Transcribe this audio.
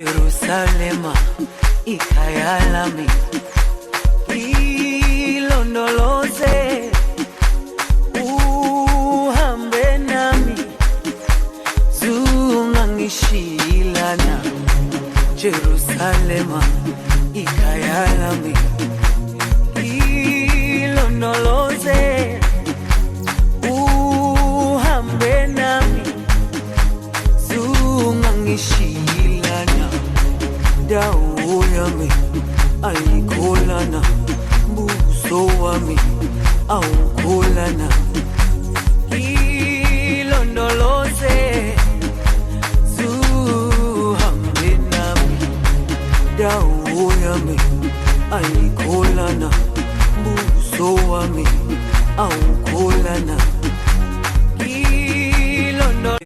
Jerusalema ikhaya lami, ilondoloze uhambe nami, zungangishilana. Jerusalema ikhaya lami, ilondoloze uhambe nami, zungangishilana. Dawo yami ayikholana, buso wami awukholana. Ilondoloze zuhambe nami, dawo yami ayikholana, buso wami awukholana.